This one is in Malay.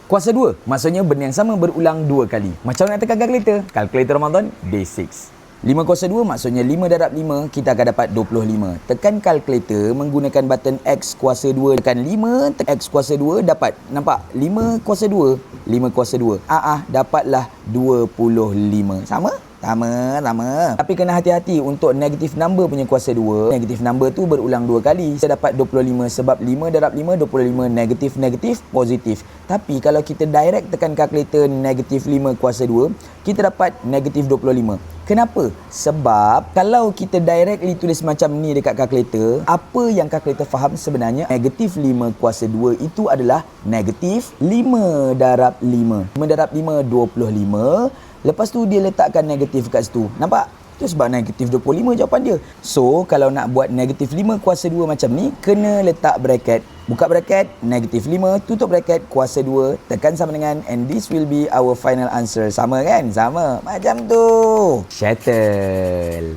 Kuasa 2, maksudnya benda yang sama berulang 2 kali. Macam nak tekan kalkulator? Kalkulator Ramadan, day 6. 5 kuasa 2 maksudnya 5 darab 5 kita akan dapat 25. Tekan kalkulator menggunakan button X kuasa 2. Tekan 5, tekan X kuasa 2 dapat. Nampak? 5 kuasa 2, 5 kuasa 2. Dapatlah 25. Sama? Sama. Tapi kena hati-hati untuk negative number punya kuasa 2. Negative number tu berulang 2 kali. Saya dapat 25 sebab 5 darab 5, 25. Negatif, positif. Tapi kalau kita direct tekan kalkulator negatif 5 kuasa 2, kita dapat negatif 25. Kenapa? Sebab kalau kita directly tulis macam ni dekat kalkulator, apa yang kalkulator faham sebenarnya negatif 5 kuasa 2 itu adalah negatif 5 darab 5. 5 darab 5, 25. Lepas tu dia letakkan negatif kat situ. Nampak? Itu sebab negatif 25 jawapan dia. So, kalau nak buat negatif 5 kuasa 2 macam ni, kena letak bracket. Buka bracket, negatif 5, tutup bracket, kuasa 2, tekan sama dengan, and this will be our final answer. Sama kan? Sama. Macam tu. Settle.